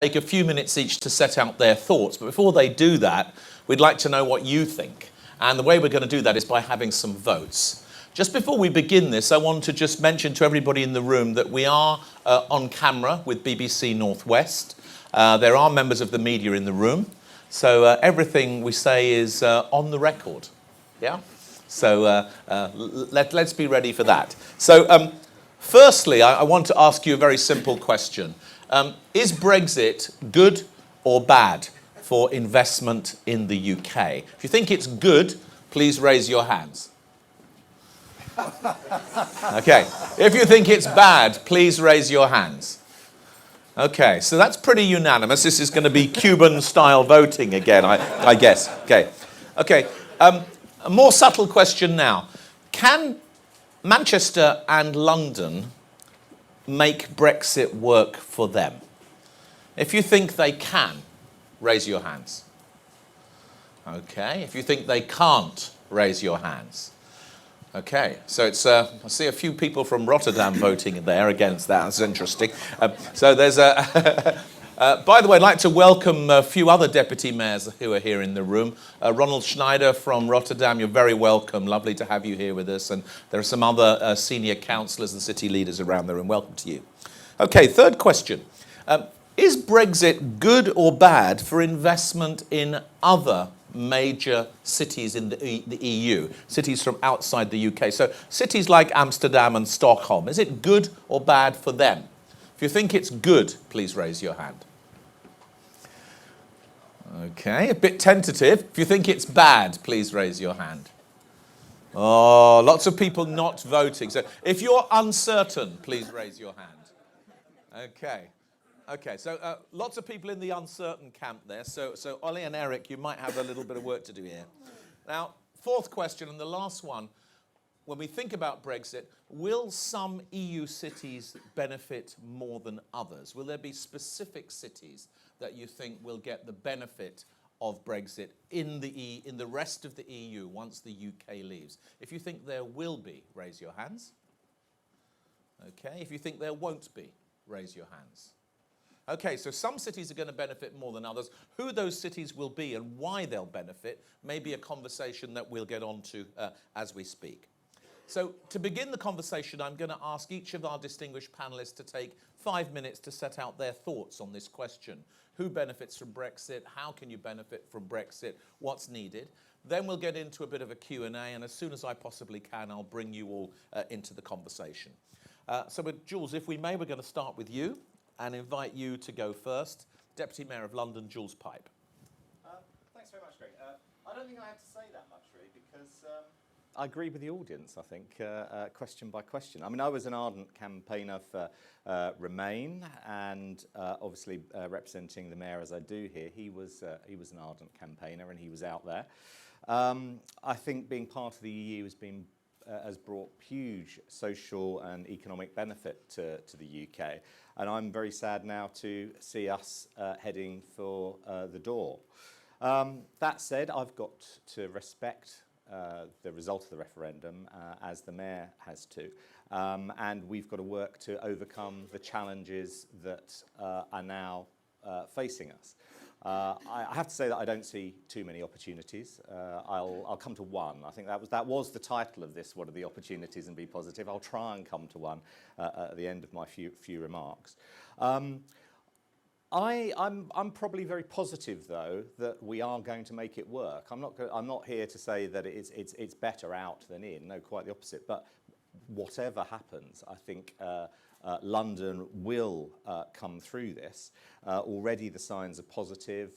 take a few minutes each to set out their thoughts. But before they do that, we'd like to know what you think. And the way we're going to do that is by having some votes. Just before we begin this, I want to just mention to everybody in the room that we are on camera with BBC Northwest. There are members of the media in the room. So everything we say is on the record. Yeah? So let's be ready for that. So firstly, I want to ask you a very simple question. Is Brexit good or bad for investment in the UK? If you think it's good, please raise your hands. Okay. If you think it's bad, please raise your hands. Okay, so that's pretty unanimous. This is going to be Cuban-style voting again, I guess. Okay. A more subtle question now. Can Manchester and London make Brexit work for them? If you think they can, raise your hands. Okay, if you think they can't, raise your hands. Okay, so it's I see a few people from Rotterdam voting there against that. That's interesting. So there's a... by the way, I'd like to welcome a few other deputy mayors who are here in the room. Ronald Schneider from Rotterdam, you're very welcome. Lovely to have you here with us. And there are some other senior councillors and city leaders around the room. Welcome to you. Okay, third question. Is Brexit good or bad for investment in other major cities in the EU, cities from outside the UK? So cities like Amsterdam and Stockholm, is it good or bad for them? If you think it's good, please raise your hand. Okay, a bit tentative. If you think it's bad, please raise your hand. Oh, lots of people not voting. So if you're uncertain, please raise your hand. Okay, so lots of people in the uncertain camp there. So Ollie and Eric, you might have a little bit of work to do here. Now, fourth question and the last one. When we think about Brexit, will some EU cities benefit more than others? Will there be specific cities that you think will get the benefit of Brexit in the rest of the EU once the UK leaves? If you think there will be, raise your hands. Okay, if you think there won't be, raise your hands. Okay, so some cities are going to benefit more than others. Who those cities will be and why they'll benefit may be a conversation that we'll get on to as we speak. So to begin the conversation, I'm going to ask each of our distinguished panellists to take 5 minutes to set out their thoughts on this question. Who benefits from Brexit? How can you benefit from Brexit? What's needed? Then we'll get into a bit of a Q&A, and as soon as I possibly can, I'll bring you all into the conversation. So with Jules, if we may, we're going to start with you and invite you to go first. Deputy Mayor of London, Jules Pipe. Thanks very much, Greg. I don't think I have to say that much, really, because I agree with the audience, I think, question by question. I mean, I was an ardent campaigner for Remain, and obviously representing the mayor as I do here, he was an ardent campaigner and he was out there. I think being part of the EU has brought huge social and economic benefit to the UK, and I'm very sad now to see us heading for the door. That said, I've got to respect the result of the referendum, as the mayor has to. And we've got to work to overcome the challenges that are now facing us. I have to say that I don't see too many opportunities. I'll come to one. I think that was the title of this, what are the opportunities, and be positive. I'll try and come to one at the end of my few remarks. I'm probably very positive, though, that we are going to make it work. I'm not here to say that it's better out than in. No, quite the opposite. But whatever happens, I think London will come through this. Already the signs are positive.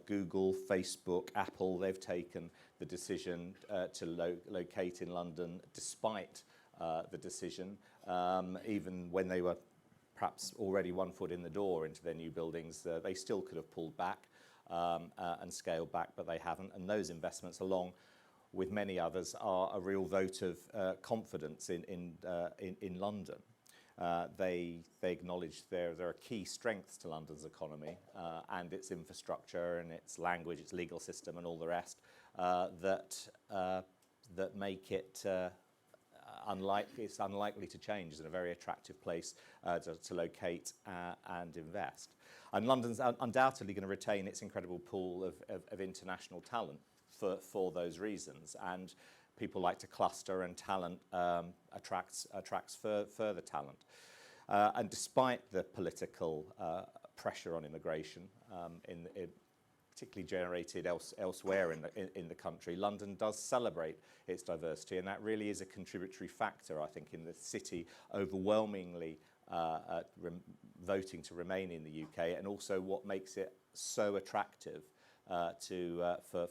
Google, Facebook, Apple, they've taken the decision to locate in London despite the decision, even when they were perhaps already 1 foot in the door into their new buildings. They still could have pulled back and scaled back, but they haven't. And those investments, along with many others, are a real vote of confidence in London. They acknowledge there are key strengths to London's economy and its infrastructure and its language, its legal system, and all the rest that make it unlikely to change. It's a very attractive place to locate and invest. And London's undoubtedly going to retain its incredible pool of international talent for those reasons. And people like to cluster, and talent attracts further talent. And despite the political pressure on immigration, particularly generated elsewhere in the country, London does celebrate its diversity, and that really is a contributory factor, I think, in the city overwhelmingly voting to remain in the UK, and also what makes it so attractive for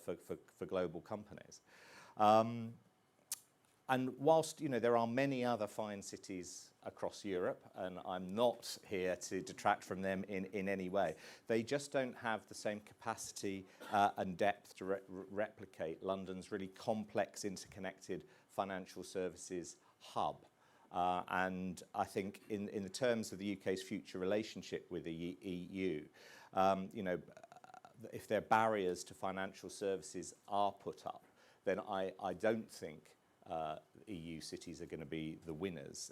global companies. And whilst there are many other fine cities across Europe, and I'm not here to detract from them in any way, they just don't have the same capacity and depth to replicate London's really complex, interconnected financial services hub. And I think in the terms of the UK's future relationship with the EU, if their barriers to financial services are put up, then I don't think EU cities are going to be the winners.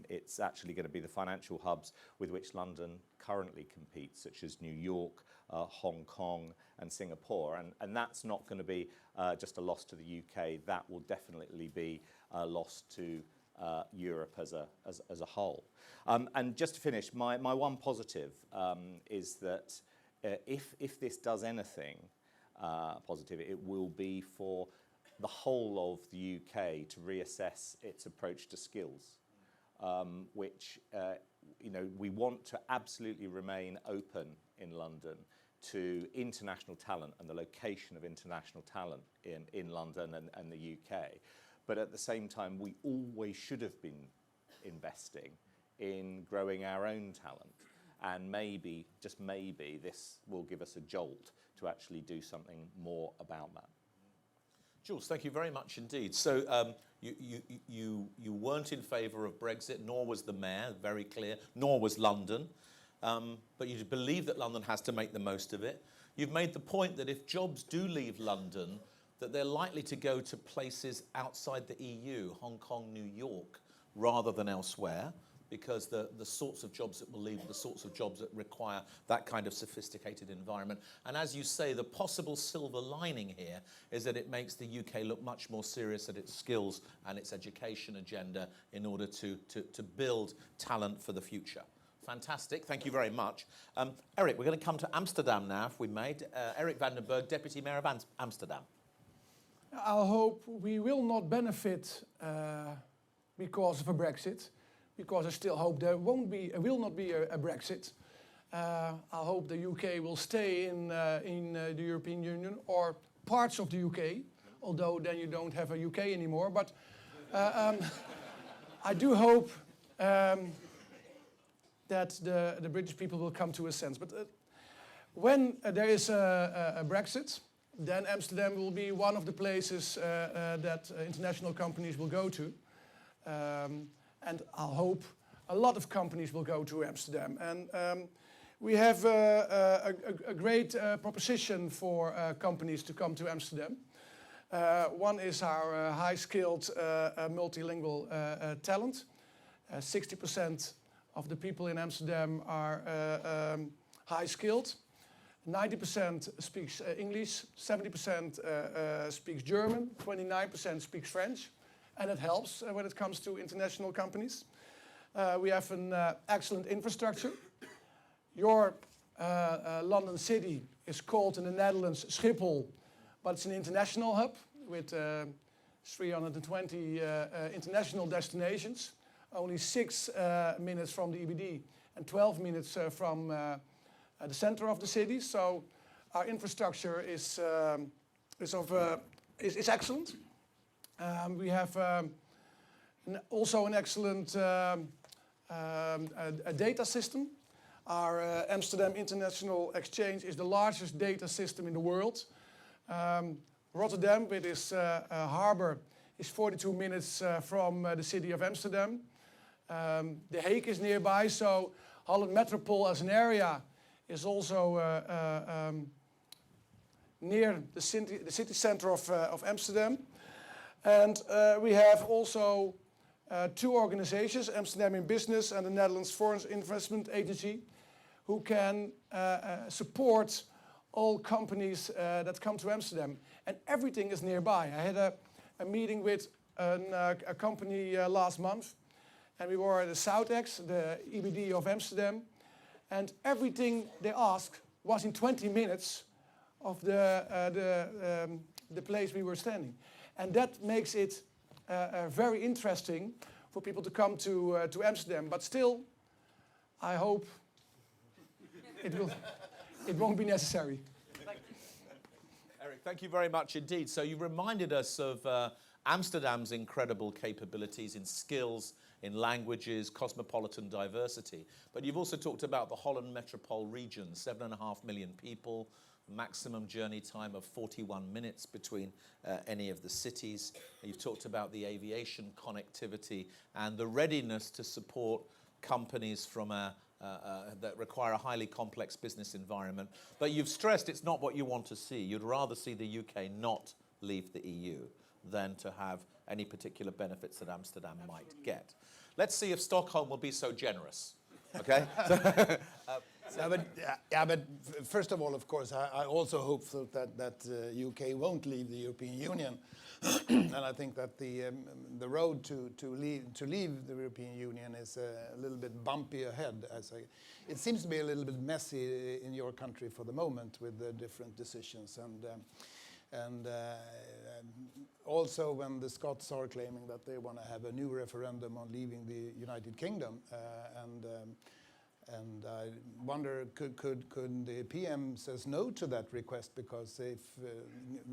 It's actually going to be the financial hubs with which London currently competes, such as New York, Hong Kong and Singapore. And that's not going to be just a loss to the UK. That will definitely be a loss to Europe as a whole. And just to finish, my one positive is that if this does anything positive, it will be for the whole of the UK to reassess its approach to skills, which we want to absolutely remain open in London to international talent and the location of international talent in London and the UK. But at the same time, we always should have been investing in growing our own talent. And maybe, just maybe, this will give us a jolt to actually do something more about that. Jules, thank you very much indeed. So you weren't in favour of Brexit, nor was the mayor, very clear, nor was London. But you believe that London has to make the most of it. You've made the point that if jobs do leave London, that they're likely to go to places outside the EU, Hong Kong, New York, rather than elsewhere, because the sorts of jobs that will leave are the sorts of jobs that require that kind of sophisticated environment. And as you say, the possible silver lining here is that it makes the UK look much more serious at its skills and its education agenda in order to build talent for the future. Fantastic, thank you very much. Eric, we're going to come to Amsterdam now, if we may. Eric van den Berg, Deputy Mayor of Amsterdam. I hope we will not benefit because of a Brexit, because I still hope there will not be a Brexit. I hope the UK will stay in the European Union, or parts of the UK, although then you don't have a UK anymore. But I do hope that the British people will come to a sense. But when there is a Brexit, then Amsterdam will be one of the places that international companies will go to. And I hope a lot of companies will go to Amsterdam. And we have a great proposition for companies to come to Amsterdam. One is our high-skilled multilingual talent. 60% of the people in Amsterdam are high-skilled. 90% speaks English, 70% speaks German, 29% speaks French. And it helps when it comes to international companies. We have an excellent infrastructure. Your London city is called in the Netherlands Schiphol, but it's an international hub with 320 international destinations. Only 6 minutes from the EBD and 12 minutes from the center of the city. So our infrastructure is excellent. We have also an excellent a data system. Our Amsterdam International Exchange is the largest data system in the world. Rotterdam, with its harbor, is 42 minutes from the city of Amsterdam. The Hague is nearby, so Holland Metropole as an area is also near the city center of Amsterdam. And we have also 2 organizations, Amsterdam in Business and the Netherlands Foreign Investment Agency, who can support all companies that come to Amsterdam. And everything is nearby. I had a meeting with a company last month, and we were at the Southex, the EBD of Amsterdam, and everything they asked was in 20 minutes of the place we were standing. And that makes it very interesting for people to come to Amsterdam. But still, I hope it won't be necessary. Eric, thank you very much indeed. So you reminded us of Amsterdam's incredible capabilities in skills, in languages, cosmopolitan diversity. But you've also talked about the Holland Metropole region, 7.5 million people, maximum journey time of 41 minutes between any of the cities. You've talked about the aviation connectivity and the readiness to support companies from that require a highly complex business environment. But you've stressed it's not what you want to see. You'd rather see the UK not leave the EU than to have any particular benefits that Amsterdam might get. Let's see if Stockholm will be so generous. Okay? But first of all, of course, I also hope that UK won't leave the European Union, and I think that the road to leave the European Union is a little bit bumpy ahead. It seems to be a little bit messy in your country for the moment with the different decisions, and also when the Scots are claiming that they want to have a new referendum on leaving the United Kingdom, and I wonder, could the PM says no to that request, because if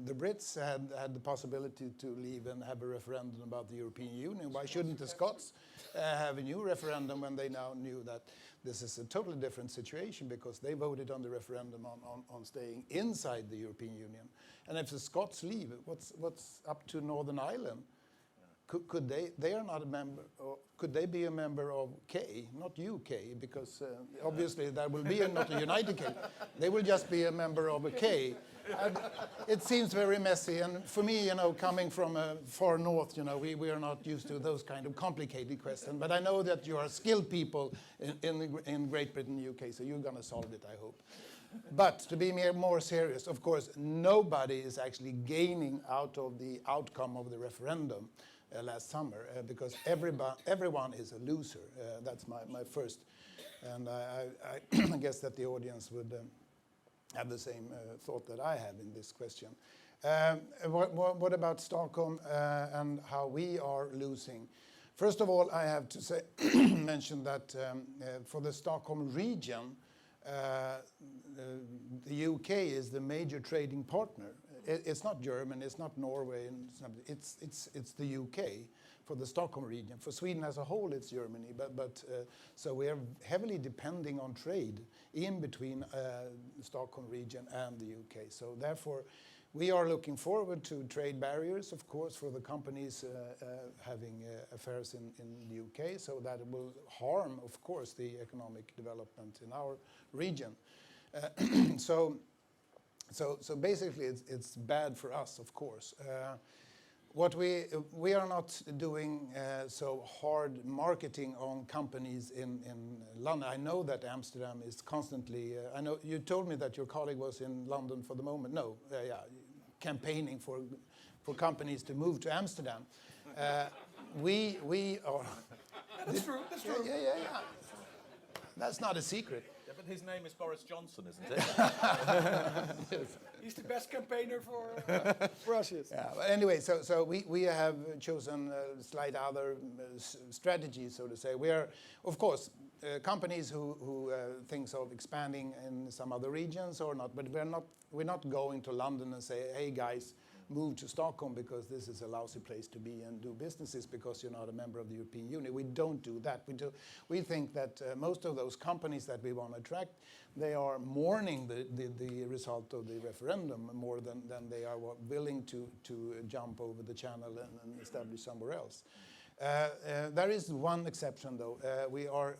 the Brits had the possibility to leave and have a referendum about the European Union, why shouldn't the Scots have a new referendum when they now knew that this is a totally different situation, because they voted on the referendum on staying inside the European Union. And if the Scots leave, what's up to Northern Ireland? Could they are not a member, or could they be a member of K, not UK, because obviously that will be not a United K. They will just be a member of a K. And it seems very messy, and for me, coming from far north, we are not used to those kind of complicated questions. But I know that you are skilled people in Great Britain, UK, so you're going to solve it, I hope. But to be more serious, of course, nobody is actually gaining out of the outcome of the referendum last summer, because everyone is a loser. That's my first, and I guess that the audience would have the same thought that I have in this question. What about Stockholm and how we are losing? First of all, I have to say mention that for the Stockholm region, the UK is the major trading partner. It's not Germany, it's not Norway, it's the UK for the Stockholm region. For Sweden as a whole, it's Germany, but so we are heavily depending on trade in between the Stockholm region and the UK. So therefore, we are looking forward to trade barriers, of course, for the companies having affairs in the UK, so that it will harm, of course, the economic development in our region. So basically, it's bad for us, of course. What we are not doing so hard marketing on companies in London. I know that Amsterdam is constantly. I know you told me that your colleague was in London for the moment. No, campaigning for companies to move to Amsterdam. We are. That's true. That's true. Yeah. That's not a secret. Yeah, but his name is Boris Johnson, isn't it? He's the best campaigner for us. Yes. Yeah, but anyway, so we have chosen a slight other strategy, so to say. We are, of course, companies who think of expanding in some other regions or not, but we're not going to London and say, hey guys, move to Stockholm because this is a lousy place to be and do businesses because you're not a member of the European Union. We don't do that. We think that most of those companies that we want to attract, they are mourning the result of the referendum more than they are willing to jump over the channel and establish somewhere else. There is one exception, though. We are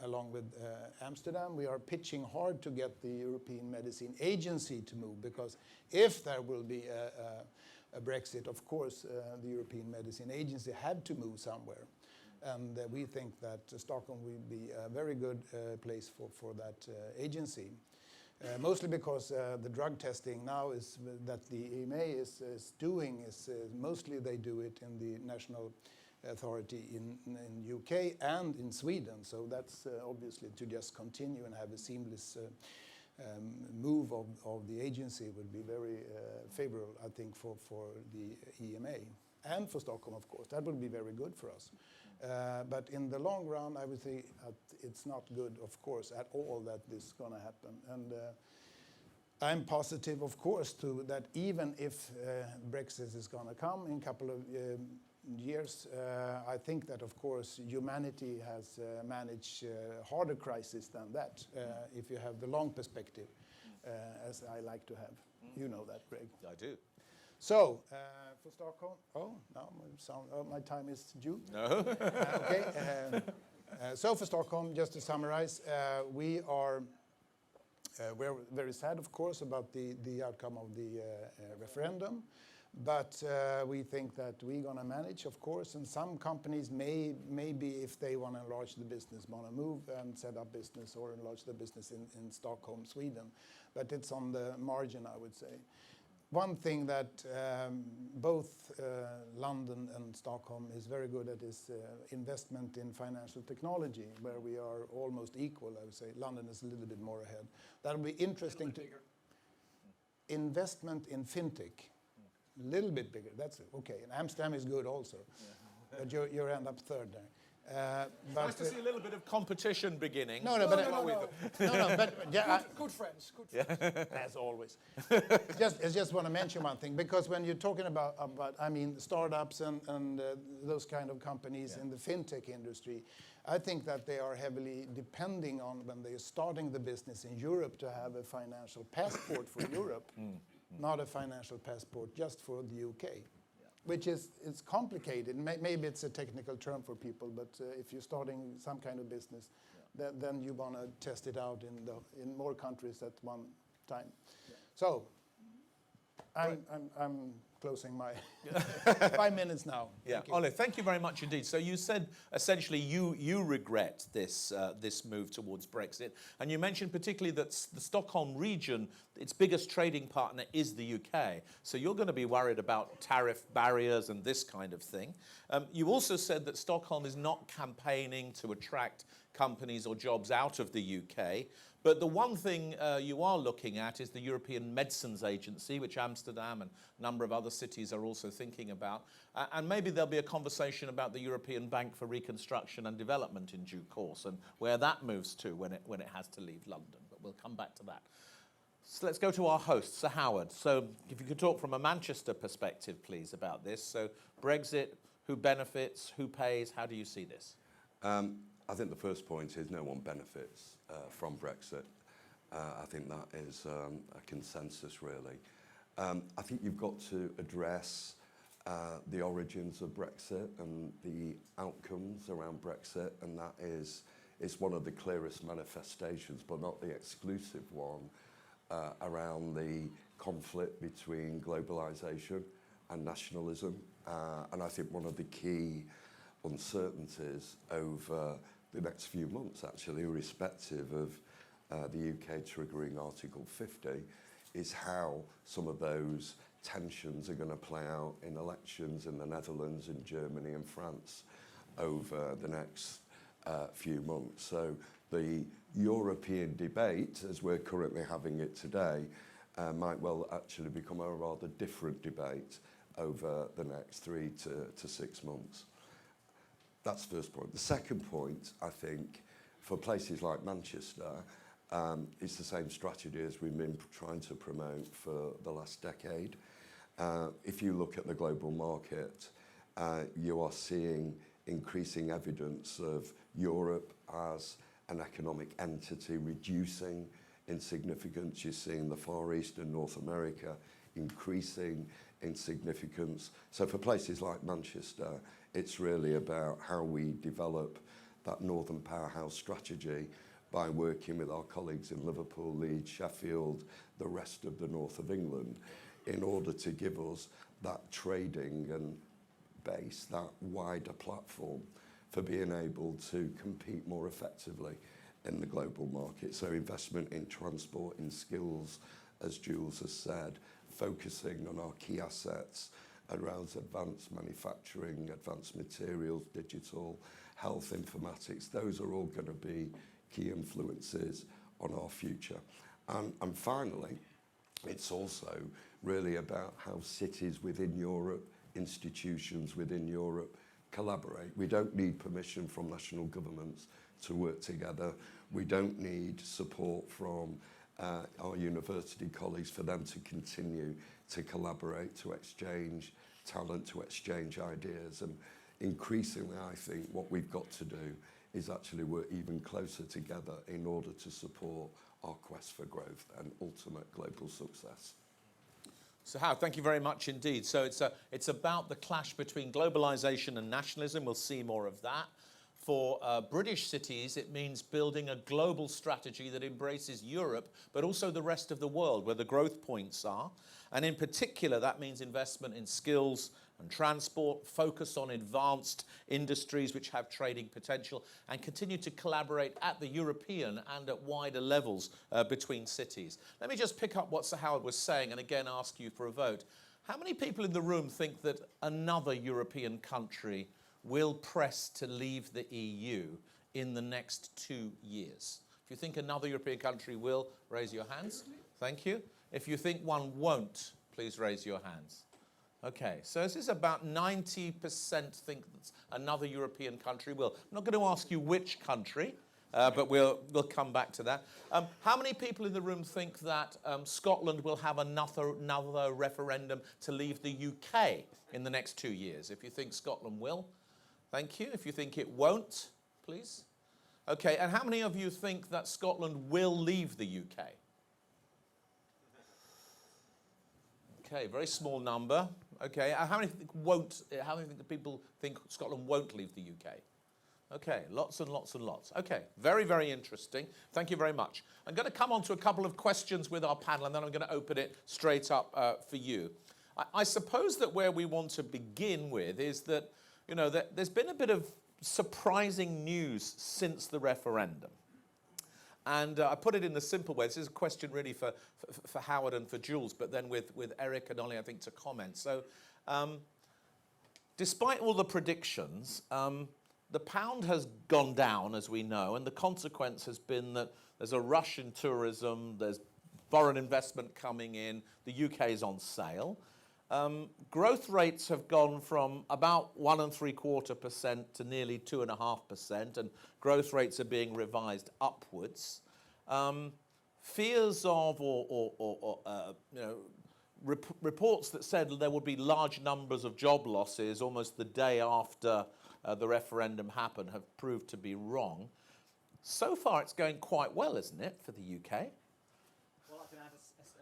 along with Amsterdam, we are pitching hard to get the European Medicine Agency to move, because if there will be a Brexit, of course, the European Medicine Agency had to move somewhere. And we think that Stockholm will be a very good place for that agency. Mostly because the drug testing now is that the EMA is doing is mostly they do it in the national authority in UK and in Sweden. So that's obviously to just continue and have a seamless move of the agency would be very favorable, I think, for the EMA and for Stockholm, of course. That would be very good for us. But in the long run, I would say it's not good, of course, at all that this is going to happen. And I'm positive, of course, to that even if Brexit is going to come in a couple of years, I think that, of course, humanity has managed harder crisis than that, if you have the long perspective, as I like to have. You know that, Greg. I do. So, for Stockholm, my time is due. No. Okay. So for Stockholm, just to summarize, we're very sad, of course, about the outcome of the referendum. But we think that we're going to manage, of course, and some companies maybe if they want to enlarge the business, want to move and set up business or enlarge the business in Stockholm, Sweden. But it's on the margin, I would say. One thing that both London and Stockholm is very good at is investment in financial technology, where we are almost equal, I would say. London is a little bit more ahead. That will be interesting to... Investment in fintech. A little bit bigger, that's it. Okay, and Amsterdam is good also. Yeah. But you end up third there. But nice to see a little bit of competition beginning. No, but yeah, good friends, good friends. As always. I just want to mention one thing, because when you're talking about I mean, startups and those kind of companies in the fintech industry, I think that they are heavily depending on when they're starting the business in Europe to have a financial passport for Europe, not a financial passport just for the UK. Which is it's complicated. Maybe it's a technical term for people, but if you're starting some kind of business, then you want to test it out in more countries at one time. Yeah. So I'm closing my 5 minutes now. Yeah, Ole, thank you very much indeed. So you said essentially you regret this move towards Brexit, and you mentioned particularly that the Stockholm region, its biggest trading partner is the UK. So you're going to be worried about tariff barriers and this kind of thing. You also said that Stockholm is not campaigning to attract companies or jobs out of the UK. But the one thing you are looking at is the European Medicines Agency, which Amsterdam and a number of other cities are also thinking about. And maybe there'll be a conversation about the European Bank for Reconstruction and Development in due course and where that moves to when it has to leave London. But we'll come back to that. So let's go to our host, Sir Howard. So if you could talk from a Manchester perspective, please, about this. So Brexit, who benefits, who pays, how do you see this? I think the first point is no one benefits from Brexit. I think that is a consensus, really. I think you've got to address the origins of Brexit and the outcomes around Brexit, and that is it's one of the clearest manifestations, but not the exclusive one, around the conflict between globalisation and nationalism. And I think one of the key uncertainties over the next few months, actually, irrespective of the UK triggering Article 50, is how some of those tensions are going to play out in elections in the Netherlands, in Germany and France over the next few months. So the European debate, as we're currently having it today, might well actually become a rather different debate over the next 3 to 6 months. That's the first point. The second point, I think, for places like Manchester, it's the same strategy as we've been trying to promote for the last decade. If you look at the global market, you are seeing increasing evidence of Europe as an economic entity reducing in significance. You're seeing the Far East and North America increasing in significance. So for places like Manchester, it's really about how we develop that Northern Powerhouse strategy by working with our colleagues in Liverpool, Leeds, Sheffield, the rest of the north of England, in order to give us that trading and base, that wider platform for being able to compete more effectively in the global market. So investment in transport, in skills, as Jules has said, focusing on our key assets around advanced manufacturing, advanced materials, digital, health informatics. Those are all going to be key influences on our future. And finally, it's also really about how cities within Europe, institutions within Europe collaborate. We don't need permission from national governments to work together. We don't need support from our university colleagues for them to continue to collaborate, to exchange talent, to exchange ideas. And increasingly, I think what we've got to do is actually work even closer together in order to support our quest for growth and ultimate global success. So Howard, thank you very much indeed. So it's about the clash between globalization and nationalism. We'll see more of that. For British cities, it means building a global strategy that embraces Europe, but also the rest of the world, where the growth points are. And in particular, that means investment in skills and transport, focus on advanced industries which have trading potential, and continue to collaborate at the European and at wider levels between cities. Let me just pick up what Sir Howard was saying and again ask you for a vote. How many people in the room think that another European country will press to leave the EU in the next 2 years? If you think another European country will, raise your hands. Thank you. If you think one won't, please raise your hands. Okay, so this is about 90% think that another European country will. I'm not going to ask you which country, but we'll come back to that. How many people in the room think that Scotland will have another referendum to leave the UK in the next 2 years? If you think Scotland will, thank you. If you think it won't, please. Okay, and how many of you think that Scotland will leave the UK? Okay, very small number. Okay, how many think won't? How many people think Scotland won't leave the UK? Okay, lots and lots and lots. Okay, very, very interesting. Thank you very much. I'm going to come on to a couple of questions with our panel, and then I'm going to open it straight up for you. I suppose that where we want to begin with is that, you know, that there's been a bit of surprising news since the referendum. And I put it in the simple way. This is a question really for Howard and for Jules, but then with Eric and Ollie, I think, to comment. So despite all the predictions, the pound has gone down, as we know, and the consequence has been that there's a rush in tourism, there's foreign investment coming in, the UK is on sale. Growth rates have gone from about 1.75% to nearly 2.5%, and growth rates are being revised upwards. Fears of reports that said there would be large numbers of job losses almost the day after the referendum happened have proved to be wrong. So far, it's going quite well, isn't it, for the UK? Well, I can add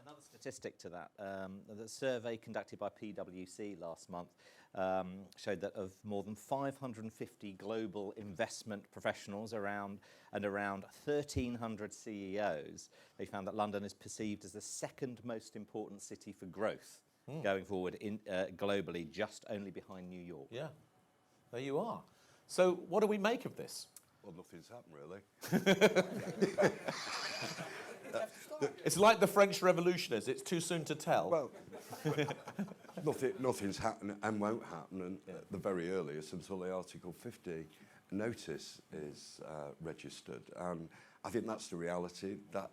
another statistic to that. The survey conducted by PwC last month showed that of more than 550 global investment professionals around 1,300 CEOs, they found that London is perceived as the second most important city for growth going forward globally, just only behind New York. Yeah, there you are. So what do we make of this? Well, nothing's happened, really. It's like the French revolutionists. It's too soon to tell. Well, nothing's happened and won't happen at the very earliest until the Article 50 notice is registered. And I think that's the reality, that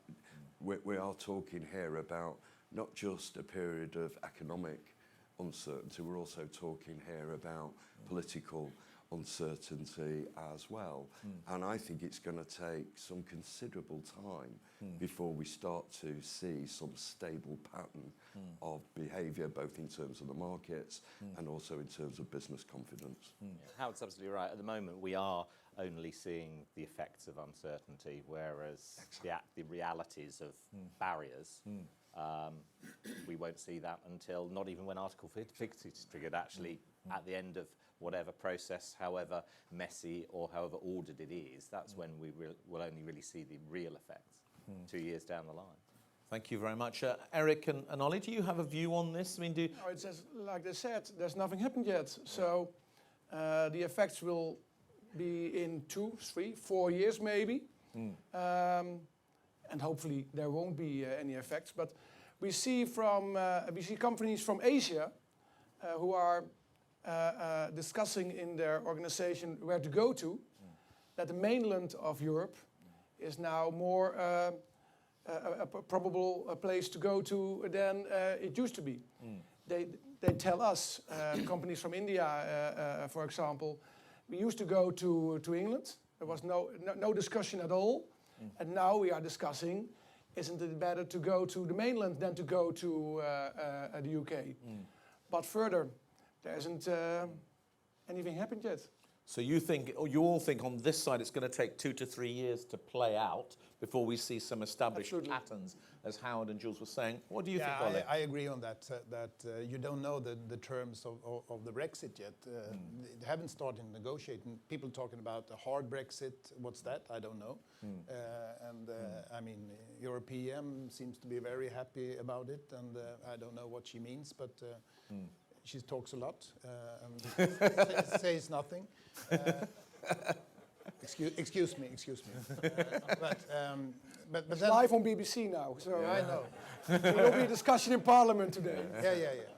we are talking here about not just a period of economic uncertainty, we're also talking here about political uncertainty as well. And I think it's going to take some considerable time before we start to see some stable pattern of behaviour, both in terms of the markets and also in terms of business confidence. Howard's absolutely right. At the moment, we are only seeing the effects of uncertainty, whereas the realities of barriers, we won't see that until not even when Article 50 is triggered, actually at the end of whatever process, however messy or however ordered it is. That's when we will only really see the real effects 2 years down the line. Thank you very much. Eric and Ollie, do you have a view on this? I mean, No, it's just, like they said, there's nothing happened yet. So the effects will be in 2, 3, 4 years maybe. And hopefully there won't be any effects. But we see companies from Asia who are discussing in their organization where to go to, that the mainland of Europe is now more a probable place to go to than it used to be. They tell us, companies from India, for example, we used to go to England. There was no discussion at all. And now we are discussing, isn't it better to go to the mainland than to go to the UK? But further, there isn't anything happened yet. So you think, or you all think on this side it's going to take 2 to 3 years to play out before we see some established patterns, as Howard and Jules were saying. What do you think, Ole? I agree on that, you don't know the terms of the Brexit yet. They haven't started negotiating. People talking about a hard Brexit, what's that? I don't know. I mean, your PM seems to be very happy about it, and I don't know what she means, but she talks a lot and says nothing. Excuse me. But It's then, live on BBC now, so I know. there will be a discussion in Parliament today. Yeah.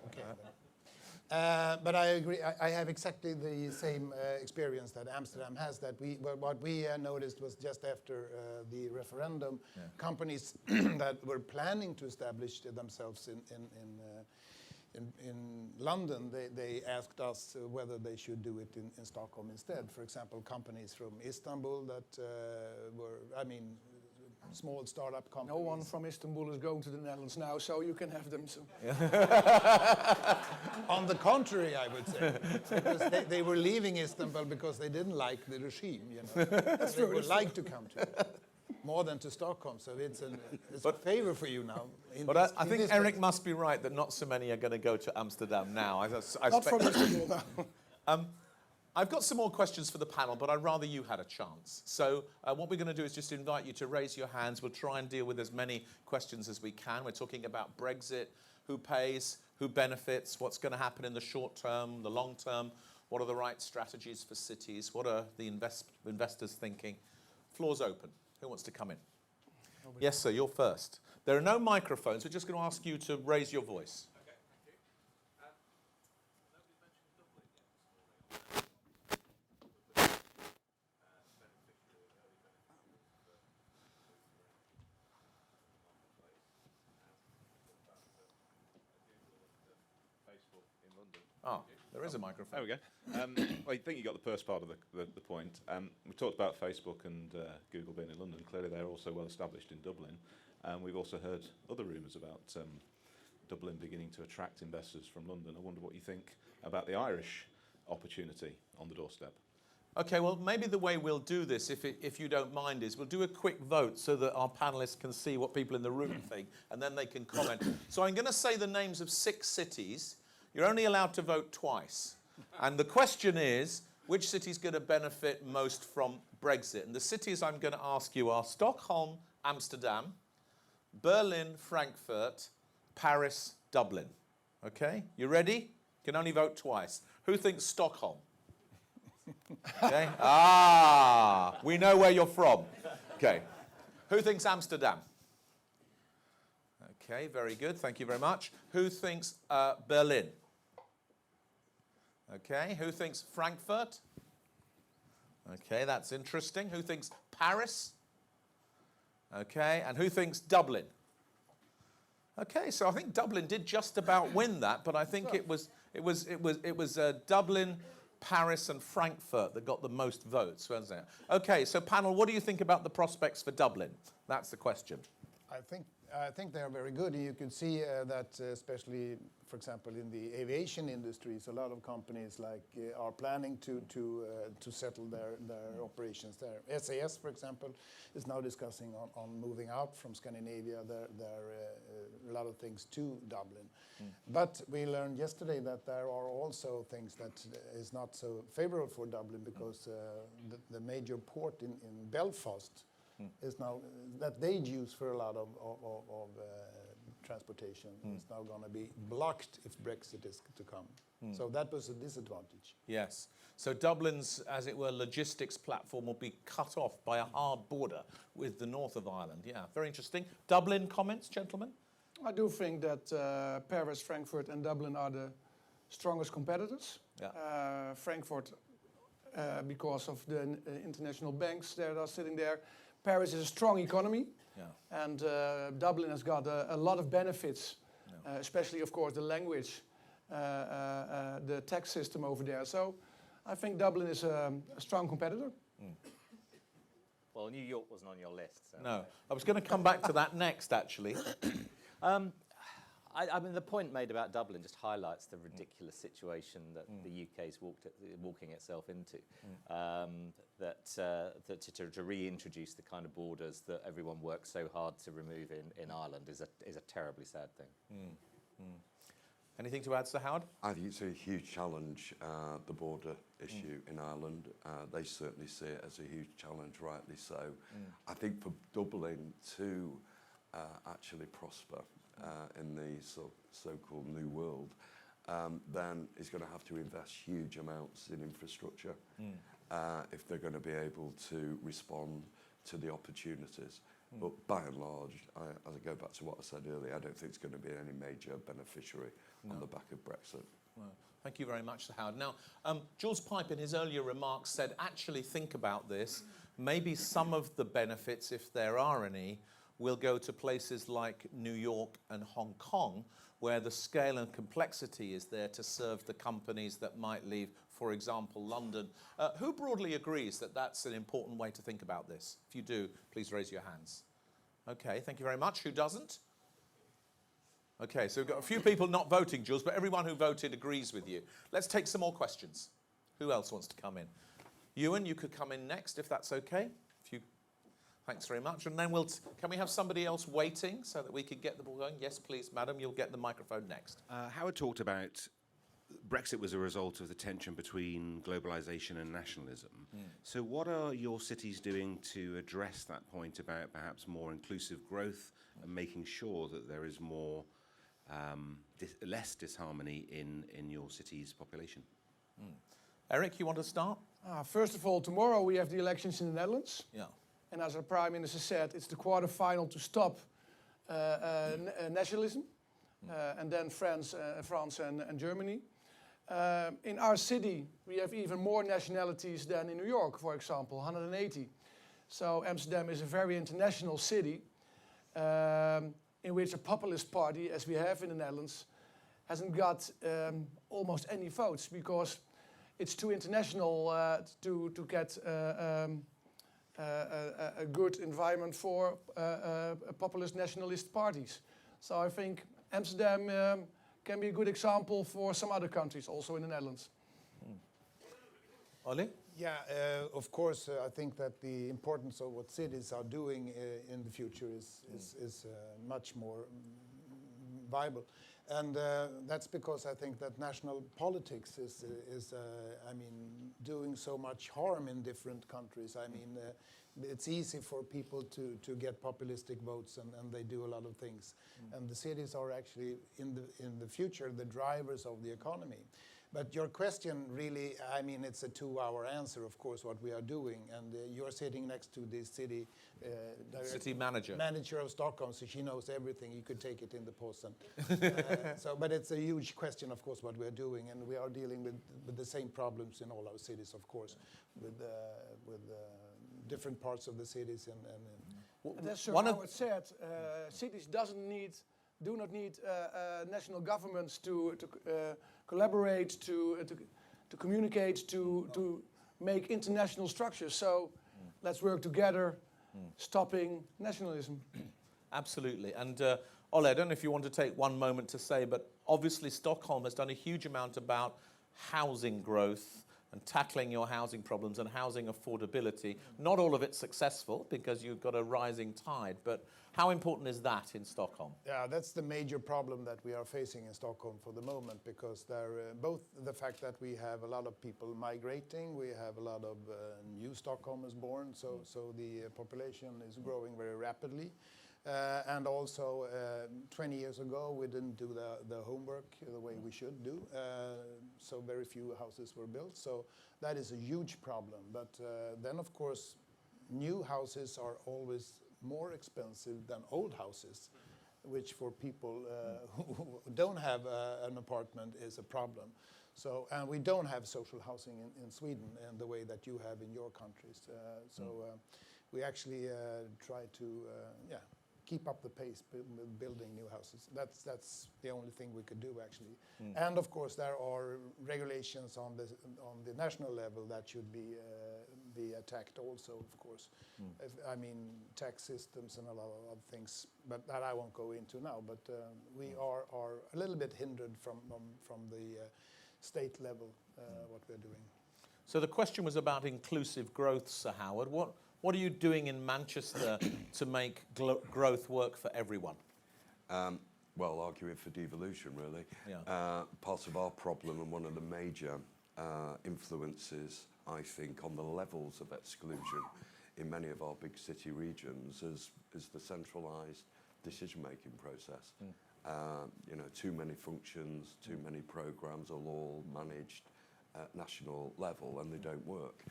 Okay. But I agree. I have exactly the same experience that Amsterdam has. That what we noticed was just after the referendum, companies that were planning to establish themselves in London, they asked us whether they should do it in Stockholm instead. For example, companies from Istanbul that small startup companies. No one from Istanbul is going to the Netherlands now, so you can have them. So. On the contrary, I would say. Because they were leaving Istanbul because they didn't like the regime. They would like to come to it. More than to Stockholm, so it's a favor for you now. But I think Eric must be right that not so many are going to go to Amsterdam now. Not from Istanbul now. I've got some more questions for the panel, but I'd rather you had a chance. So what we're going to do is just invite you to raise your hands. We'll try and deal with as many questions as we can. We're talking about Brexit, who pays, who benefits, what's going to happen in the short term, the long term, what are the right strategies for cities, what are the investors thinking. Floor's open. Who wants to come in? Nobody. Yes, sir, you're first. There are no microphones. We're just going to ask you to raise your voice. Okay, thank you. Nobody's mentioned Dublin yet this morning. Facebook in London. Oh, there is a microphone. There we go. Well, I think you got the first part of the point. We talked about Facebook and Google being in London. Clearly, they're also well established in Dublin. We've also heard other rumours about Dublin beginning to attract investors from London. I wonder what you think about the Irish opportunity on the doorstep. Okay, well, maybe the way we'll do this, if you don't mind, is we'll do a quick vote so that our panellists can see what people in the room think, and then they can comment. So I'm going to say the names of 6 cities. You're only allowed to vote twice. And the question is, which city is going to benefit most from Brexit? And the cities I'm going to ask you are Stockholm, Amsterdam, Berlin, Frankfurt, Paris, Dublin. Okay, you ready? You can only vote twice. Who thinks Stockholm? Okay. We know where you're from. Okay. Who thinks Amsterdam? Okay, very good. Thank you very much. Who thinks Berlin? Okay. Who thinks Frankfurt? Okay, that's interesting. Who thinks Paris? Okay, and who thinks Dublin? Okay, so I think Dublin did just about win that, but I think it was Dublin, Paris, and Frankfurt that got the most votes, wasn't it? Okay, so panel, what do you think about the prospects for Dublin? That's the question. I think they are very good. You can see that, especially, for example, in the aviation industries, a lot of companies are planning to settle their operations there. SAS, for example, is now discussing on moving out from Scandinavia. A lot of things to Dublin. But we learned yesterday that there are also things that is not so favorable for Dublin because the major port in Belfast is now that they use for a lot of transportation is now going to be blocked if Brexit is to come. So that was a disadvantage. Yes. So Dublin's, as it were, logistics platform will be cut off by a hard border with the north of Ireland. Yeah, very interesting. Dublin comments, gentlemen? I do think that Paris, Frankfurt and Dublin are the strongest competitors. Yeah. Frankfurt, because of the international banks that are sitting there. Paris is a strong economy. Yeah. And Dublin has got a lot of benefits, especially, of course, the language, the tax system over there. So I think Dublin is a strong competitor. Well, New York wasn't on your list. So. No. I was going to come back to that next, actually. I mean, the point made about Dublin just highlights the ridiculous situation that the UK is walking itself into. To reintroduce the kind of borders that everyone works so hard to remove in Ireland is a terribly sad thing. Anything to add, Sir Howard? I think it's a huge challenge, the border issue in Ireland. They certainly see it as a huge challenge, rightly so. I think for Dublin to actually prosper in the so-called new world, then it's going to have to invest huge amounts in infrastructure if they're going to be able to respond to the opportunities. But by and large, as I go back to what I said earlier, I don't think it's going to be any major beneficiary on the back of Brexit. Well, thank you very much, Sir Howard. Now, Jules Pipe in his earlier remarks said, actually think about this. Maybe some of the benefits, if there are any, will go to places like New York and Hong Kong, where the scale and complexity is there to serve the companies that might leave, for example, London. Who broadly agrees that that's an important way to think about this? If you do, please raise your hands. Okay, thank you very much. Who doesn't? Okay, so we've got a few people not voting, Jules, but everyone who voted agrees with you. Let's take some more questions. Who else wants to come in? Ewan, you could come in next, if that's okay. Thanks very much. And then can we have somebody else waiting so that we can get the ball going? Yes, please, madam, you'll get the microphone next. Howard talked about Brexit was a result of the tension between globalisation and nationalism. So what are your cities doing to address that point about perhaps more inclusive growth and making sure that there is more, less disharmony in your city's population? Eric, you want to start? First of all, tomorrow we have the elections in the Netherlands. Yeah. And as our Prime Minister said, it's the quarter-final to stop nationalism. And then France and Germany. In our city, we have even more nationalities than in New York, for example, 180. So Amsterdam is a very international city in which a populist party, as we have in the Netherlands, hasn't got almost any votes because it's too international to get a good environment for populist nationalist parties. So I think Amsterdam can be a good example for some other countries, also in the Netherlands. Ollie? Yeah, of course, I think that the importance of what cities are doing in the future is much more viable. And that's because I think that national politics is doing so much harm in different countries. I mean, it's easy for people to get populistic votes, and they do a lot of things. And the cities are actually, in the future, the drivers of the economy. But your question really, I mean, it's a 2-hour answer, of course, what we are doing. And you're sitting next to the city manager of Stockholm, so she knows everything. You could take it in the post. But it's a huge question, of course, what we are doing. And we are dealing with the same problems in all our cities, of course, with different parts of the cities. And as Sir Howard said, cities do not need national governments to collaborate, to communicate, to make international structures. So let's work together, stopping nationalism. Absolutely. And Ole, I don't know if you want to take one moment to say, but obviously Stockholm has done a huge amount about housing growth and tackling your housing problems and housing affordability. Not all of it successful because you've got a rising tide, but how important is that in Stockholm? Yeah, that's the major problem that we are facing in Stockholm for the moment, because both the fact that we have a lot of people migrating, we have a lot of new Stockholmers born, so the population is growing very rapidly. And also, 20 years ago, we didn't do the homework the way we should do. So very few houses were built. So that is a huge problem. But then, of course, new houses are always more expensive than old houses, which for people who don't have an apartment is a problem. So, and we don't have social housing in Sweden in the way that you have in your countries. We actually try to keep up the pace with building new houses. That's the only thing we could do, actually. And of course, there are regulations on the national level that should be attacked also, of course. I mean, tax systems and a lot of other things, but that I won't go into now. But we are a little bit hindered from the state level what we're doing. So the question was about inclusive growth, Sir Howard. What are you doing in Manchester to make growth work for everyone? Well, arguing for devolution, really. Yeah. Part of our problem, and one of the major influences, I think, on the levels of exclusion in many of our big city regions is the centralised decision-making process. You know, too many functions, too many programmes are all managed at national level, and they don't work,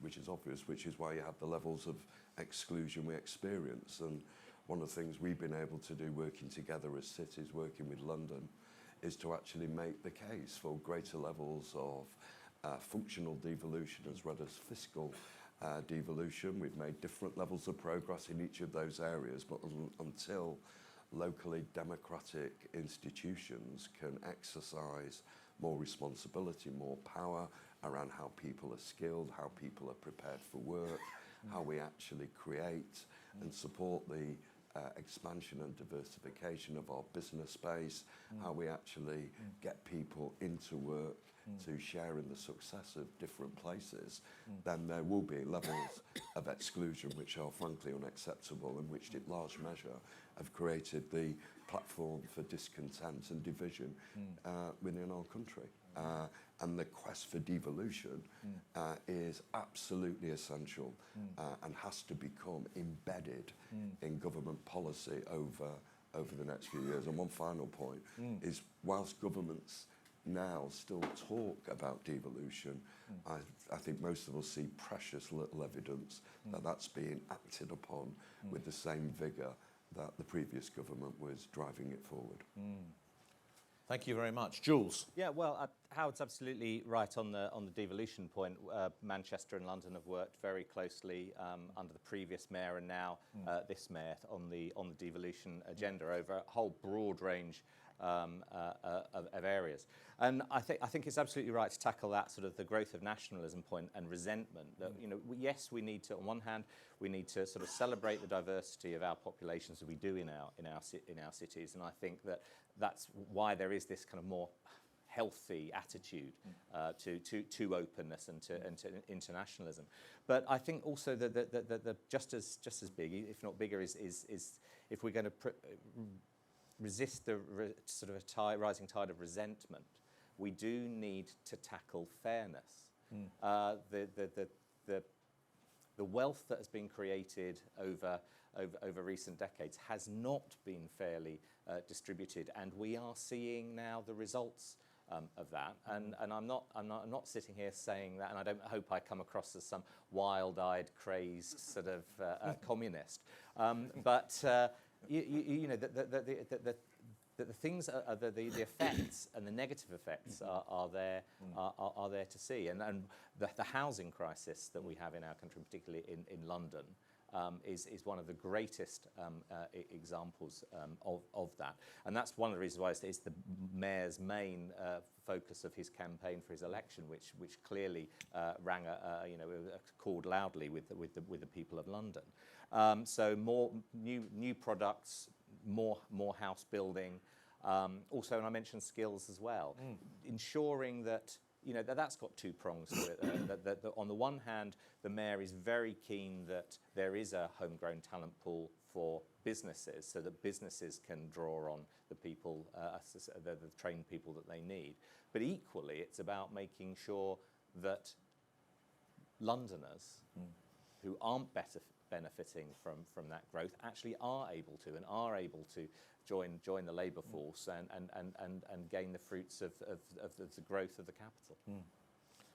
which is obvious, which is why you have the levels of exclusion we experience. And one of the things we've been able to do working together as cities, working with London, is to actually make the case for greater levels of functional devolution as well as fiscal devolution. We've made different levels of progress in each of those areas, but until locally democratic institutions can exercise more responsibility, more power around how people are skilled, how people are prepared for work, how we actually create and support the expansion and diversification of our business space, how we actually get people into work to share in the success of different places, then there will be levels of exclusion which are frankly unacceptable and which in large measure have created the platform for discontent and division within our country. And the quest for devolution is absolutely essential and has to become embedded in government policy over the next few years. And one final point is, whilst governments now still talk about devolution, I think most of us see precious little evidence that that's being acted upon with the same vigour that the previous government was driving it forward. Thank you very much. Jules? Yeah, well, Howard's absolutely right on the devolution point. Manchester and London have worked very closely under the previous mayor and now this mayor on the devolution agenda over a whole broad range of areas. And I think it's absolutely right to tackle that sort of the growth of nationalism point and resentment. That, you know, yes, we need to, on one hand, we need to sort of celebrate the diversity of our populations that we do in our cities, and I think that's why there is this kind of more healthy attitude to openness and to internationalism. But I think also that just as big, if not bigger, is if we're going to resist the sort of a rising tide of resentment, we do need to tackle fairness. The wealth that has been created over recent decades has not been fairly distributed, and we are seeing now the results of that. And I'm not sitting here saying that, and I don't hope I come across as some wild-eyed, crazed sort of communist. But you know, the things, the effects and the negative effects are there to see, and the housing crisis that we have in our country, particularly in London, is one of the greatest examples of that, and that's one of the reasons why it's the mayor's main focus of his campaign for his election, which clearly rang called loudly with the people of London. So more new products, more house building. Also, and I mentioned skills as well, ensuring that, you know, that's got two prongs to it. That on the one hand, the mayor is very keen that there is a homegrown talent pool for businesses, so that businesses can draw on the people, the trained people that they need. But equally, it's about making sure that Londoners who aren't better benefiting from that growth actually are able to join the labour force and gain the fruits of the growth of the capital.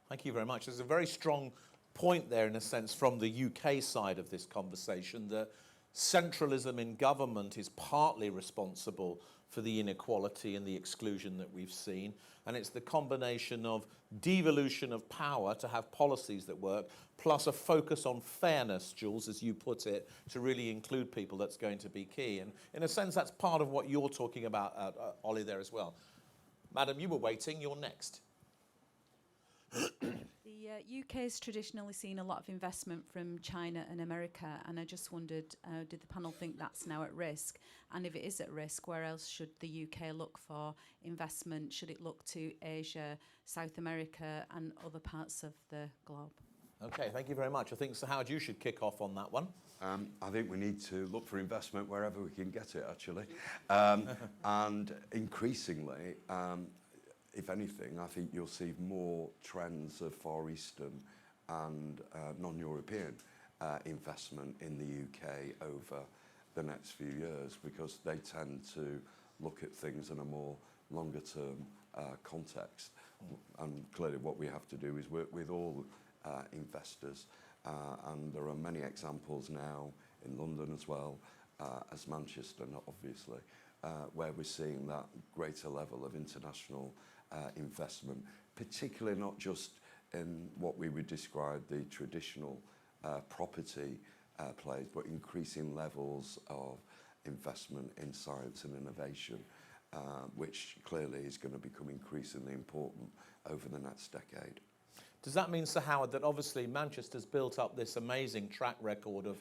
Thank you very much. There's a very strong point there, in a sense, from the UK side of this conversation, that centralism in government is partly responsible for the inequality and the exclusion that we've seen. And it's the combination of devolution of power to have policies that work, plus a focus on fairness, Jules, as you put it, to really include people, that's going to be key. And in a sense, that's part of what you're talking about, Ollie, there as well. Madam, you were waiting. You're next. The UK has traditionally seen a lot of investment from China and America, and I just wondered, did the panel think that's now at risk? And if it is at risk, where else should the UK look for investment? Should it look to Asia, South America, and other parts of the globe? Okay, thank you very much. I think, Sir Howard, you should kick off on that one. I think we need to look for investment wherever we can get it, actually. And increasingly, if anything, I think you'll see more trends of Far Eastern and non-European investment in the UK over the next few years, because they tend to look at things in a more longer-term context. And clearly what we have to do is work with all investors, and there are many examples now in London as well as Manchester, obviously, where we're seeing that greater level of international investment, particularly not just in what we would describe the traditional property plays, but increasing levels of investment in science and innovation, which clearly is going to become increasingly important over the next decade. Does that mean, Sir Howard, that obviously Manchester's built up this amazing track record of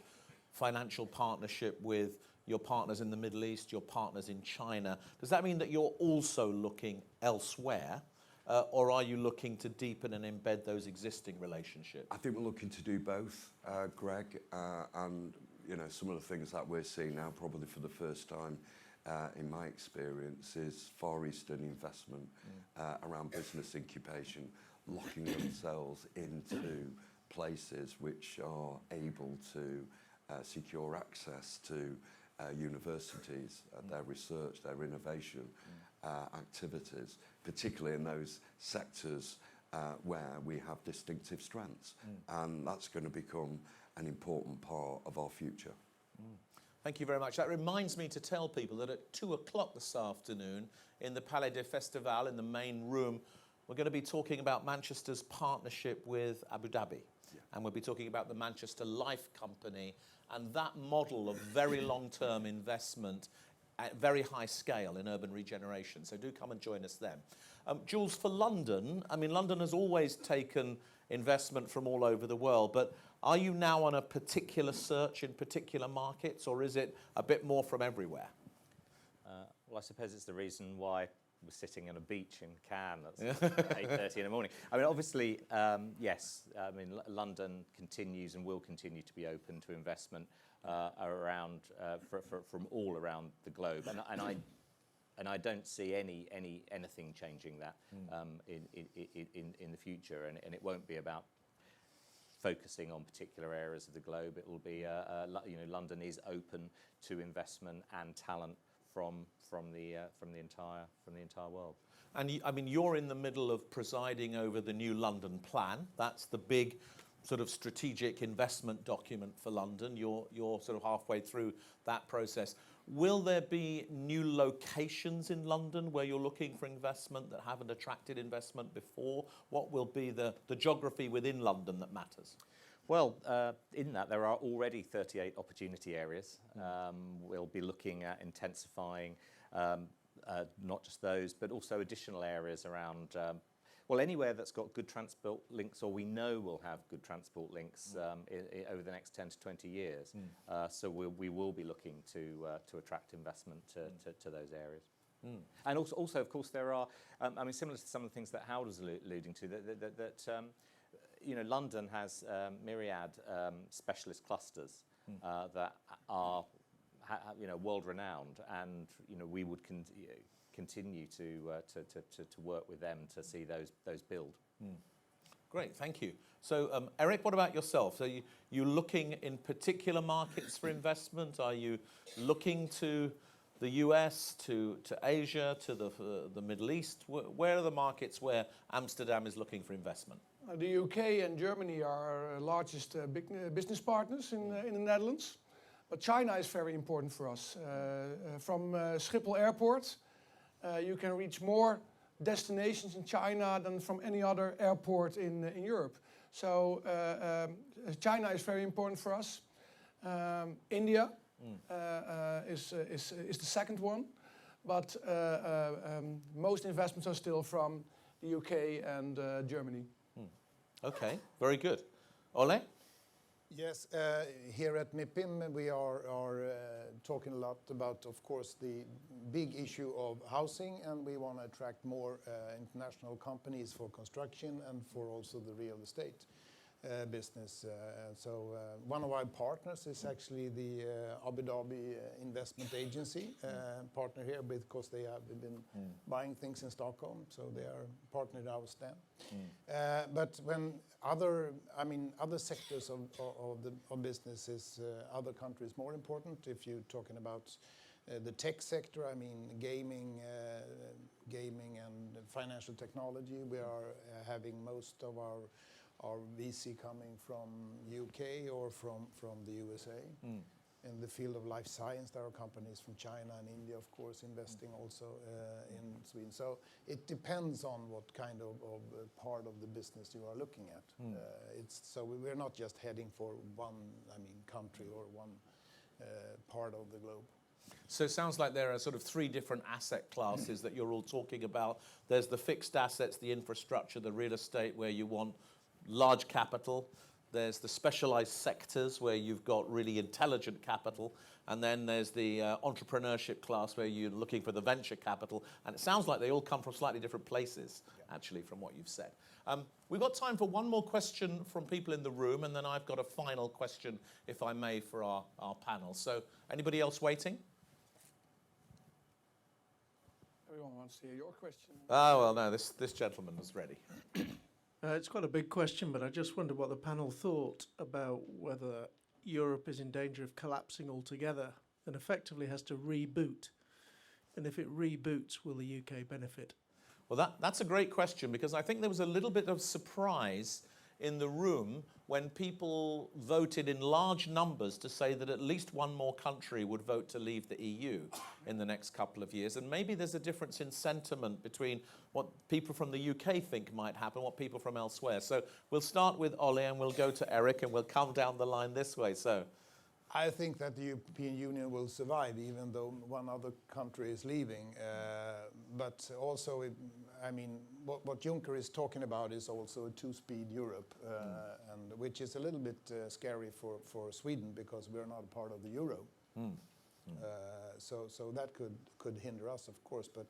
financial partnership with your partners in the Middle East, your partners in China? Does that mean that you're also looking elsewhere, or are you looking to deepen and embed those existing relationships? I think we're looking to do both, Greg, and some of the things that we're seeing now, probably for the first time in my experience, is Far Eastern investment around business incubation, locking themselves into places which are able to secure access to universities, their research, their innovation activities, particularly in those sectors where we have distinctive strengths. And that's going to become an important part of our future. Thank you very much. That reminds me to tell people that at 2 o'clock this afternoon in the Palais des Festivals, in the main room, we're going to be talking about Manchester's partnership with Abu Dhabi. Yeah. And we'll be talking about the Manchester Life Company and that model of very long-term investment at very high scale in urban regeneration. So do come and join us then. Jules, for London, I mean, London has always taken investment from all over the world, but are you now on a particular search in particular markets, or is it a bit more from everywhere? Well, I suppose it's the reason why we're sitting on a beach in Cannes at 8:30 in the morning. I mean, obviously, yes. I mean, London continues and will continue to be open to investment around from all around the globe, and I don't see anything changing that in the future, and it won't be about focusing on particular areas of the globe. It will be, London is open to investment and talent from the entire world. And I mean, you're in the middle of presiding over the new London Plan. That's the big sort of strategic investment document for London. You're sort of halfway through that process. Will there be new locations in London where you're looking for investment that haven't attracted investment before? What will be the geography within London that matters? Well, in that there are already 38 opportunity areas. We'll be looking at intensifying not just those, but also additional areas around, well, anywhere that's got good transport links, or we know will have good transport links over the next 10 to 20 years. So we will be looking to attract investment to those areas. And also, of course, there are, I mean, similar to some of the things that Howard was alluding to, that London has myriad specialist clusters that are, world-renowned, and we would continue to work with them to see those build. Great, thank you. So, Eric, what about yourself? So you looking in particular markets for investment? Are you looking to the US, to Asia, to the Middle East? Where are the markets where Amsterdam is looking for investment? The UK and Germany are our largest business partners in the Netherlands. But China is very important for us. From Schiphol Airport, you can reach more destinations in China than from any other airport in Europe. So China is very important for us. India is the second one. But most investments are still from the UK and Germany. Okay, very good. Ole? Yes, here at MIPIM we are talking a lot about, of course, the big issue of housing, and we want to attract more international companies for construction and for also the real estate business. So one of our partners is actually the Abu Dhabi Investment Agency partner here, because they have been buying things in Stockholm, so they are partnered with them. But when other sectors of businesses, other countries more important. If you're talking about the tech sector, I mean gaming and financial technology, we are having most of our VC coming from UK or from the USA. In the field of life science, there are companies from China and India, of course, investing also in Sweden. So it depends on what kind of part of the business you are looking at. So we're not just heading for one, country or one part of the globe. So it sounds like there are sort of three different asset classes that you're all talking about. There's the fixed assets, the infrastructure, the real estate, where you want large capital. There's the specialized sectors where you've got really intelligent capital. And then there's the entrepreneurship class where you're looking for the venture capital. And it sounds like they all come from slightly different places, actually, from what you've said. We've got time for one more question from people in the room, and then I've got a final question, if I may, for our panel. So anybody else waiting? Everyone wants to hear your question. Oh, well, no, this gentleman was ready. It's quite a big question, but I just wondered what the panel thought about whether Europe is in danger of collapsing altogether and effectively has to reboot. And if it reboots, will the UK benefit? Well, that's a great question, because I think there was a little bit of surprise in the room when people voted in large numbers to say that at least one more country would vote to leave the EU in the next couple of years. And maybe there's a difference in sentiment between what people from the UK think might happen and what people from elsewhere. So we'll start with Ole and we'll go to Eric and we'll come down the line this way. So I think that the European Union will survive even though one other country is leaving. But also, what Juncker is talking about is also a two-speed Europe, and which is a little bit scary for Sweden because we're not a part of the euro. So that could hinder us, of course. But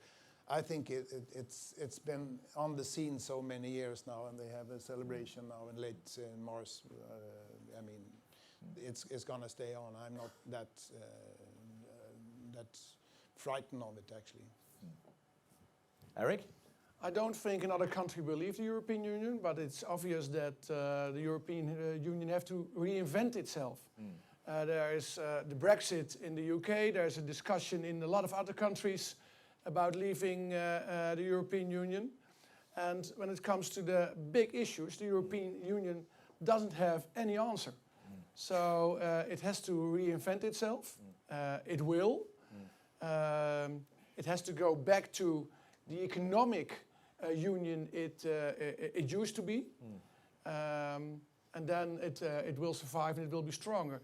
I think it's been on the scene so many years now, and they have a celebration now in late March. It's going to stay on. I'm not that frightened of it, actually. Eric? I don't think another country will leave the European Union, but it's obvious that the European Union have to reinvent itself. There is the Brexit in the UK. There's a discussion in a lot of other countries about leaving the European Union. And when it comes to the big issues, the European Union doesn't have any answer. So it has to reinvent itself. It will. It has to go back to the economic union it used to be. And then it will survive and it will be stronger.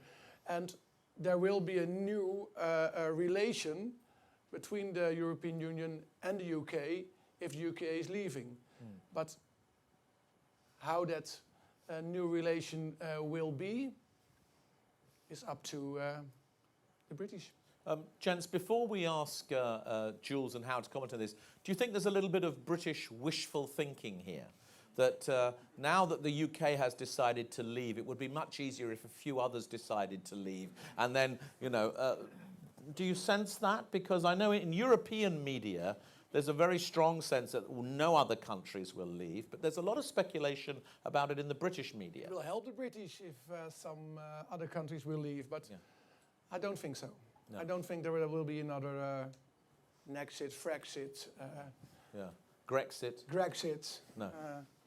And there will be a new relation between the European Union and the UK if the UK is leaving. But how that new relation will be is up to the British. Gents, before we ask Jules and Howard to comment on this, do you think there's a little bit of British wishful thinking here? That now that the UK has decided to leave, it would be much easier if a few others decided to leave. And then, Do you sense that? Because I know in European media, there's a very strong sense that no other countries will leave, but there's a lot of speculation about it in the British media. It will help the British if some other countries will leave, but I don't think so. No. I don't think there will be another Nexit, Frexit, Grexit. Grexit, No.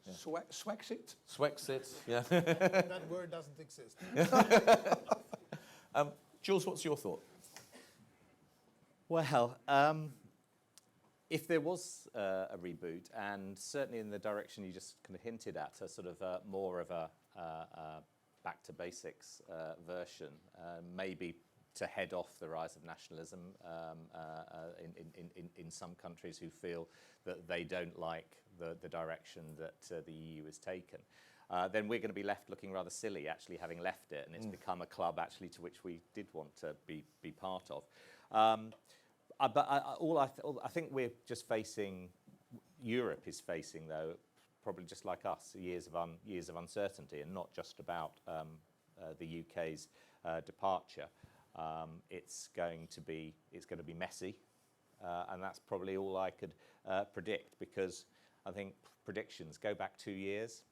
Swexit. Swexit. Yeah. That word doesn't exist. Jules, what's your thought? Well, if there was a reboot, and certainly in the direction you just kind of hinted at, a sort of more of a back to basics version, maybe to head off the rise of nationalism in some countries who feel that they don't like the direction that the EU has taken, then we're going to be left looking rather silly, actually having left it, and it's become a club actually to which we did want to be part of. But I think we're just facing, Europe is facing, though, probably just like us, years of uncertainty, and not just about the UK's departure. It's going to be messy, and that's probably all I could predict, because I think predictions go back 2 years.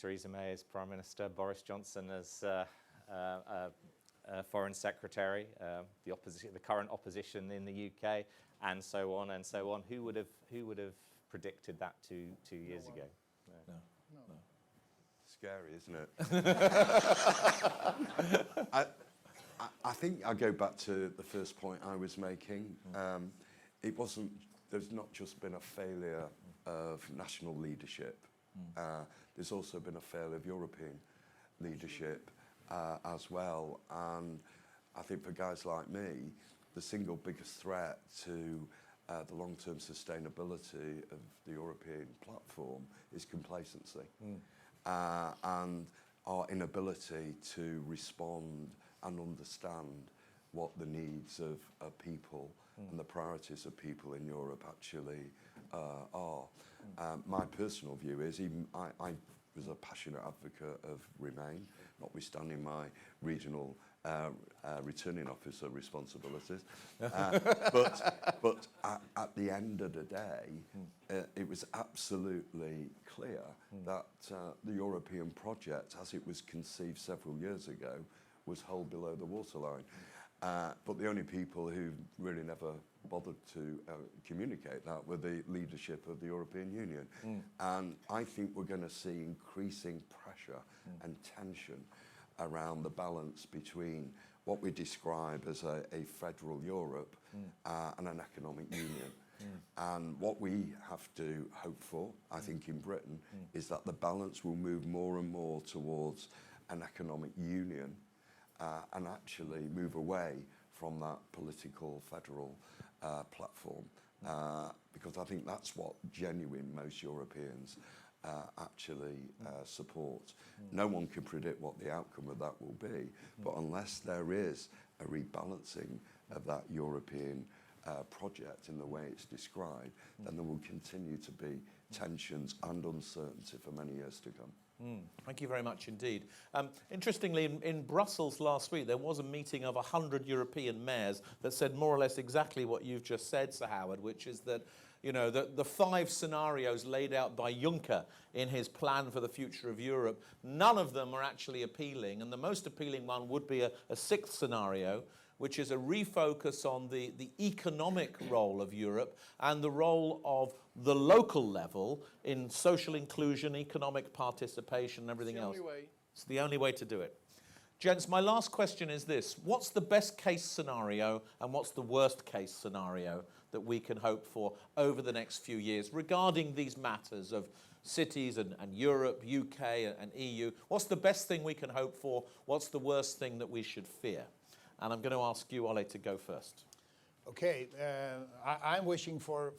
Theresa May as Prime Minister, Boris Johnson as Foreign Secretary, the current opposition in the UK, and so on and so on. Who would have predicted that two years ago? No. Scary, isn't it? I think I go back to the first point I was making. There's not just been a failure of national leadership. There's also been a failure of European leadership as well. And I think for guys like me, the single biggest threat to the long-term sustainability of the European platform is complacency. And our inability to respond and understand what the needs of people and the priorities of people in Europe actually are. My personal view is, even I was a passionate advocate of Remain, notwithstanding my regional returning officer responsibilities. But at the end of the day, it was absolutely clear that the European project, as it was conceived several years ago, was hull below the waterline. But the only people who really never bothered to communicate that were the leadership of the European Union. And I think we're going to see increasing pressure and tension around the balance between what we describe as a federal Europe and an economic union. And what we have to hope for, I think, in Britain, is that the balance will move more and more towards an economic union and actually move away from that political federal platform, because I think that's what genuine most Europeans actually support. No one can predict what the outcome of that will be, but unless there is a rebalancing of that European project in the way it's described, then there will continue to be tensions and uncertainty for many years to come. Thank you very much indeed. Interestingly, in Brussels last week, there was a meeting of 100 European mayors that said more or less exactly what you've just said, Sir Howard, which is that, you know, the 5 scenarios laid out by Juncker in his plan for the future of Europe, none of them are actually appealing, and the most appealing one would be a 6th scenario, which is a refocus on the economic role of Europe and the role of the local level in social inclusion, economic participation, and everything else. It's the only way to do it. Gents, my last question is this. What's the best case scenario and what's the worst case scenario that we can hope for over the next few years regarding these matters of cities and Europe, UK and EU? What's the best thing we can hope for? What's the worst thing that we should fear? And I'm going to ask you, Ole, to go first. Okay, I'm wishing for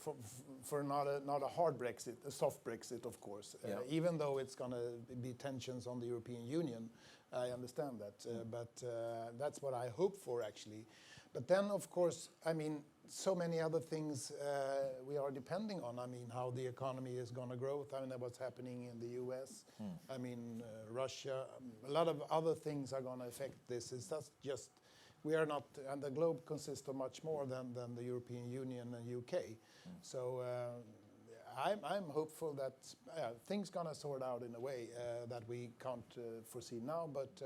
not a hard Brexit, a soft Brexit, of course. Even though it's going to be tensions on the European Union, I understand that. But that's what I hope for, actually. But then, of course, I mean, so many other things we are depending on. I mean, how the economy is going to grow. I mean, what's happening in the US. I mean, Russia. A lot of other things are going to affect this. It's just we are not, and the globe consists of much more than the European Union and UK. So I'm hopeful that things gonna sort out in a way that we can't foresee now, but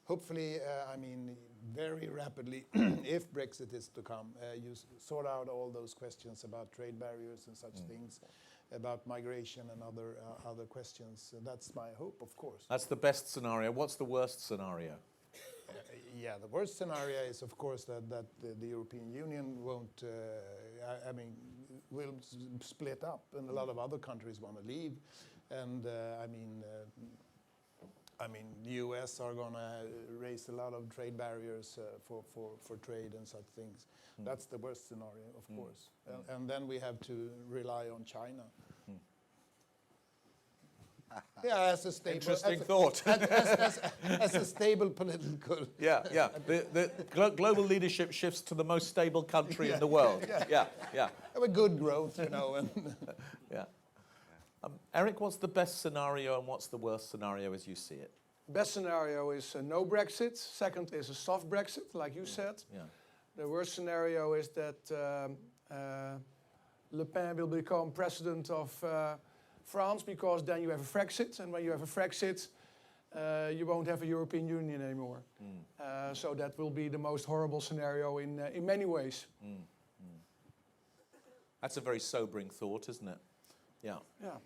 hopefully, I mean, very rapidly, if Brexit is to come, you sort out all those questions about trade barriers and such things, about migration and other questions. That's my hope, of course. That's the best scenario. What's the worst scenario? Yeah, the worst scenario is, of course, that the European Union won't, will split up, and a lot of other countries want to leave, and the US are going to raise a lot of trade barriers for trade and such things. That's the worst scenario, of course. And then we have to rely on China. Yeah, as a stable... Interesting thought. As a stable political... Yeah. The global leadership shifts to the most stable country in the world. Yeah. Have a good growth, you know. And Yeah. Eric, what's the best scenario and what's the worst scenario as you see it? Best scenario is no Brexit. Second is a soft Brexit, like you said. Yeah. The worst scenario is that Le Pen will become president of France, because then you have a Frexit, and when you have a Frexit, you won't have a European Union anymore. So that will be the most horrible scenario in many ways. That's a very sobering thought, isn't it? Yeah. Yeah.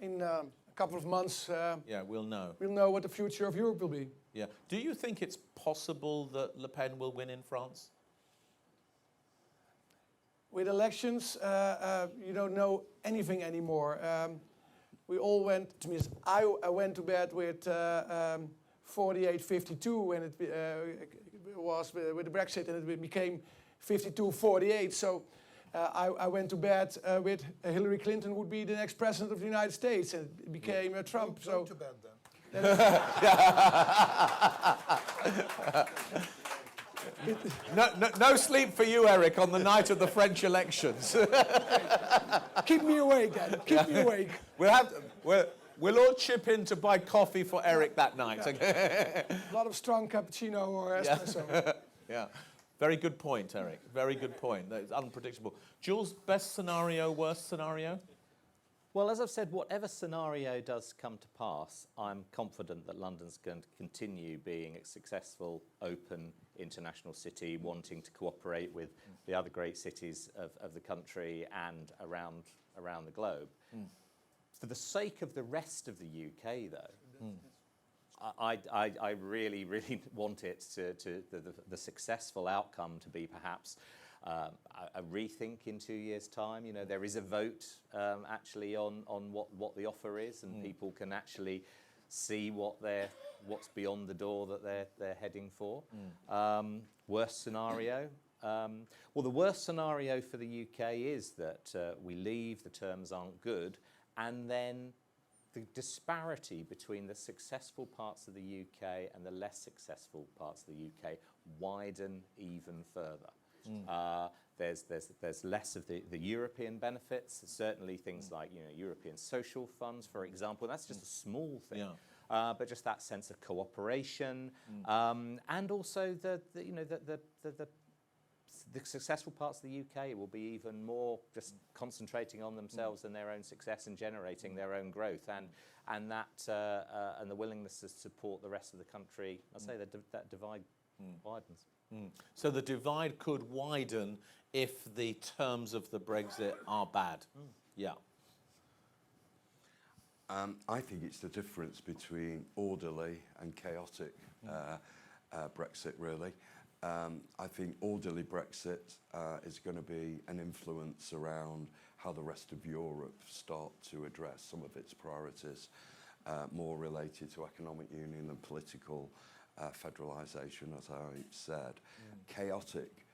In a couple of months, Yeah, we'll know. we'll know what the future of Europe will be. Yeah. Do you think it's possible that Le Pen will win in France? With elections, you don't know anything anymore. We all went, to me, I went to bed with 48-52 when it was with the Brexit, and it became 52-48. So I went to bed with Hillary Clinton would be the next president of the United States, and it became Trump. go to bed then. No sleep for you, Eric, on the night of the French elections. Keep me awake, then. Keep me awake. We'll all chip in to buy coffee for Eric that night. A lot of strong cappuccino or espresso. Yeah. Very good point, Eric. Very good point. It's unpredictable. Jules, best scenario, worst scenario? Well, as I've said, whatever scenario does come to pass, I'm confident that London's going to continue being a successful, open international city, wanting to cooperate with the other great cities of the country and around the globe. For the sake of the rest of the UK, though, I really, really want it the successful outcome to be perhaps a rethink in 2 years' time. You know, there is a vote actually on what the offer is, and people can actually see what's beyond the door that they're heading for. Worst scenario. Well, the worst scenario for the UK is that we leave, the terms aren't good, and then the disparity between the successful parts of the UK and the less successful parts of the UK widen even further. There's less of the European benefits, certainly things like European social funds, for example. That's just a small thing, but just that sense of cooperation, and also the successful parts of the UK will be even more just concentrating on themselves and their own success and generating their own growth, and the willingness to support the rest of the country. I say that divide widens. So the divide could widen if the terms of the Brexit are bad. Yeah. I think it's the difference between orderly and chaotic Brexit, really. I think orderly Brexit is going to be an influence around how the rest of Europe start to address some of its priorities, more related to economic union and political federalisation, as I said. Chaotic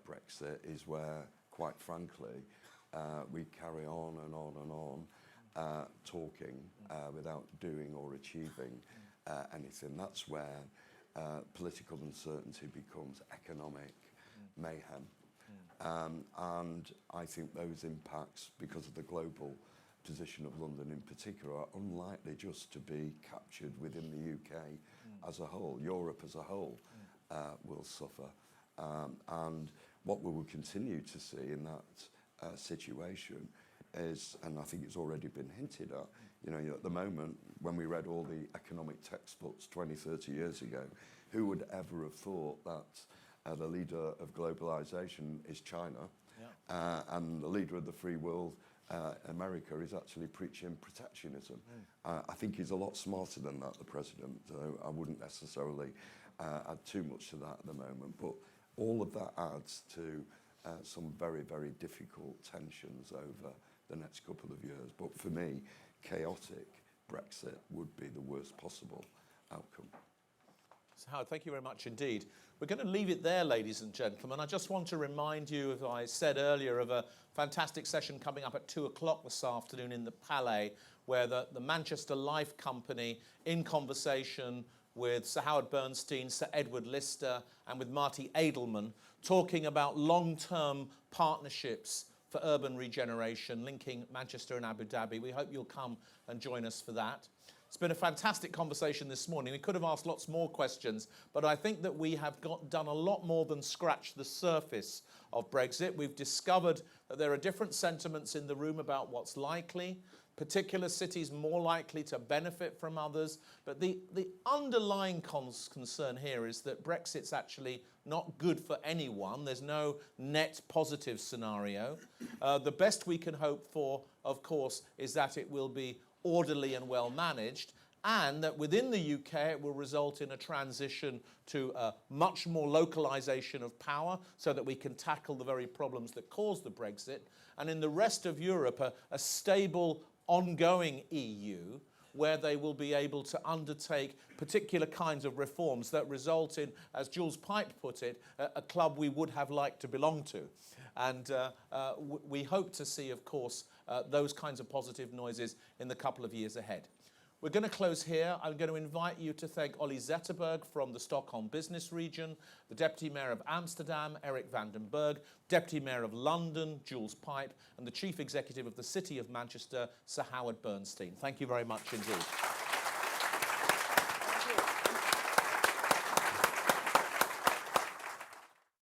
Brexit is where, quite frankly, we carry on and on and on talking without doing or achieving anything. That's where political uncertainty becomes economic mayhem. And I think those impacts, because of the global position of London in particular, are unlikely just to be captured within the UK as a whole, Europe as a whole. will suffer. And what we will continue to see in that situation is, and I think it's already been hinted at, you know, at the moment, when we read all the economic textbooks 20, 30 years ago, who would ever have thought that the leader of globalization is China, and the leader of the free world, America, is actually preaching protectionism. I think he's a lot smarter than that, the president. I wouldn't necessarily add too much to that at the moment, but all of that adds to some very, very difficult tensions over the next couple of years. But for me, chaotic Brexit would be the worst possible outcome. So Howard, thank you very much indeed. We're going to leave it there, ladies and gentlemen. I just want to remind you, as I said earlier, of a fantastic session coming up at 2 o'clock this afternoon in the Palais, where the Manchester Life Company, in conversation with Sir Howard Bernstein, Sir Edward Lister, and with Marty Edelman, talking about long-term partnerships for urban regeneration, linking Manchester and Abu Dhabi. We hope you'll come and join us for that. It's been a fantastic conversation this morning. We could have asked lots more questions, but I think that we have done a lot more than scratch the surface of Brexit. We've discovered that there are different sentiments in the room about what's likely, particular cities more likely to benefit from others. But the underlying concern here is that Brexit's actually not good for anyone. There's no net positive scenario. The best we can hope for, of course, is that it will be orderly and well managed, and that within the UK it will result in a transition to much more localisation of power so that we can tackle the very problems that caused the Brexit, and in the rest of Europe a stable ongoing EU where they will be able to undertake particular kinds of reforms that result in, as Jules Pipe put it, a club we would have liked to belong to. And we hope to see, of course, those kinds of positive noises in the couple of years ahead. We're going to close here. I'm going to invite you to thank Ollie Zetterberg from the Stockholm Business Region, the Deputy Mayor of Amsterdam, Eric van den Berg, Deputy Mayor of London, Jules Pipe, and the Chief Executive of the City of Manchester, Sir Howard Bernstein. Thank you very much indeed.